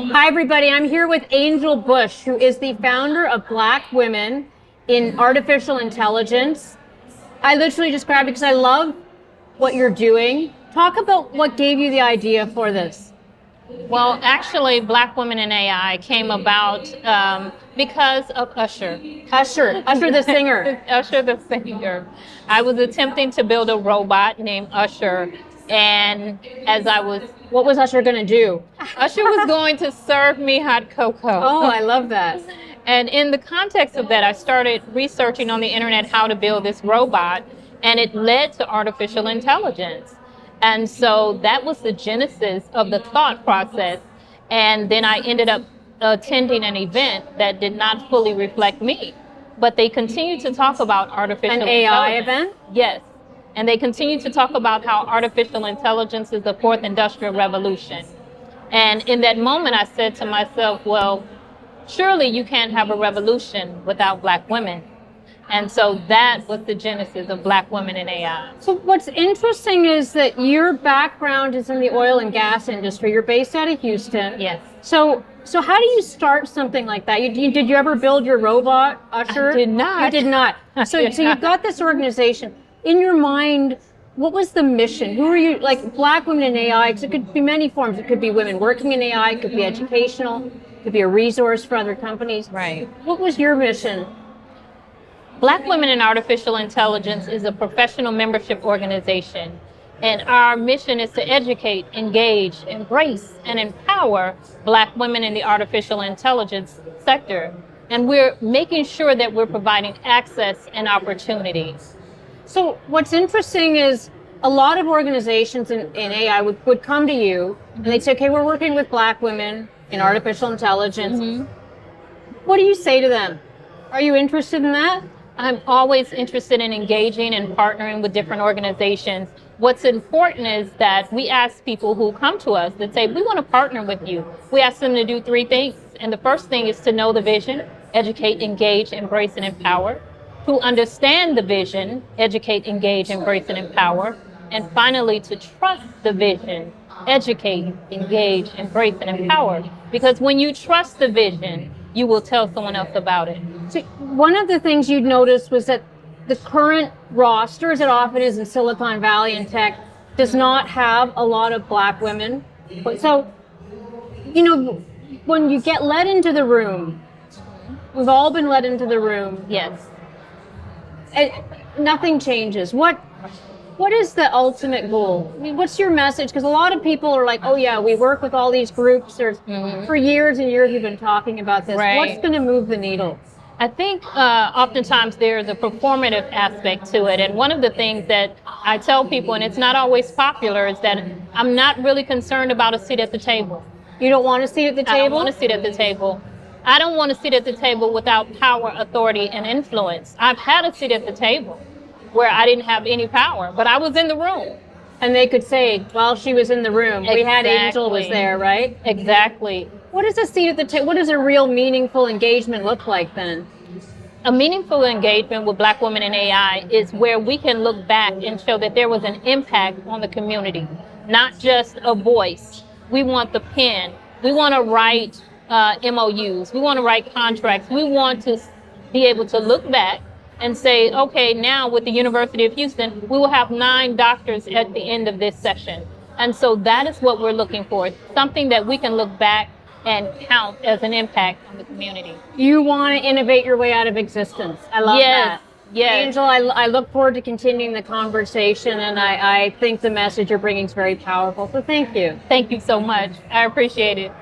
Hi, everybody. I'm here with Angel Bush, who is the founder of Black Women in Artificial Intelligence. I literally just grabbed it because I love what you're doing. Talk about what gave you the idea for this. Well, actually, Black Women in AI came about because of Usher. Usher the singer. Usher the singer. I was attempting to build a robot named Usher, and What was Usher going to do? Usher was going to serve me hot cocoa. Oh, I love that. And in the context of that, I started researching on the internet how to build this robot, and it led to artificial intelligence. And so that was the genesis of the thought process. And then I ended up attending an event that did not fully reflect me. But they continued to talk about artificial intelligence. An AI event? Yes. And they continued to talk about how artificial intelligence is the fourth industrial revolution. And in that moment, I said to myself, well, surely you can't have a revolution without Black women. And so that was the genesis of Black Women in AI. So what's interesting is that your background is in the oil and gas industry. You're based out of Houston. Yes. So how do you start something like that? Did you ever build your robot, Usher? I did not. You did not. So you've got this organization. In your mind, what was the mission? Who are you, like Black Women in AI? Because it could be many forms. It could be women working in AI. It could be educational. It could be a resource for other companies. Right. What was your mission? Black Women in Artificial Intelligence is a professional membership organization, and our mission is to educate, engage, embrace, and empower Black women in the artificial intelligence sector. And we're making sure that we're providing access and opportunities. So what's interesting is a lot of organizations in AI would come to you and they'd say, okay, we're working with Black women in artificial intelligence. Mm-hmm. What do you say to them? Are you interested in that? I'm always interested in engaging and partnering with different organizations. What's important is that we ask people who come to us that say, we want to partner with you. We ask them to do three things. And the first thing is to know the vision, educate, engage, embrace, and empower. To understand the vision, educate, engage, embrace, and empower. And finally, to trust the vision, educate, engage, embrace, and empower. Because when you trust the vision, you will tell someone else about it. So one of the things you'd noticed was that the current roster, as it often is in Silicon Valley and tech, does not have a lot of Black women. So, when you get led into the room, we've all been led into the room. Yes. Nothing changes. What is the ultimate goal? I mean, what's your message? Because a lot of people are like, oh yeah, we work with all these groups. For years and years you've been talking about this. Right. What's going to move the needle? I think oftentimes there's a performative aspect to it. And one of the things that I tell people, and it's not always popular, is that I'm not really concerned about a seat at the table. You don't want a seat at the table? I don't want a seat at the table. I don't want to sit at the table without power, authority, and influence. I've had a seat at the table where I didn't have any power, but I was in the room. And they could say, while she was in the room, Exactly. We had Angel was there, right? Exactly. What is a seat at the table? What does a real meaningful engagement look like then? A meaningful engagement with Black Women in AI is where we can look back and show that there was an impact on the community, not just a voice. We want the pen. We want to write MOUs. We want to write contracts. We want to be able to look back and say, okay, now with the University of Houston, we will have 9 doctors at the end of this session. And so that is what we're looking for, something that we can look back and count as an impact on the community. You want to innovate your way out of existence. I love that. Yes. Angel, I look forward to continuing the conversation, and I think the message you're bringing is very powerful. So thank you. Thank you so much. I appreciate it.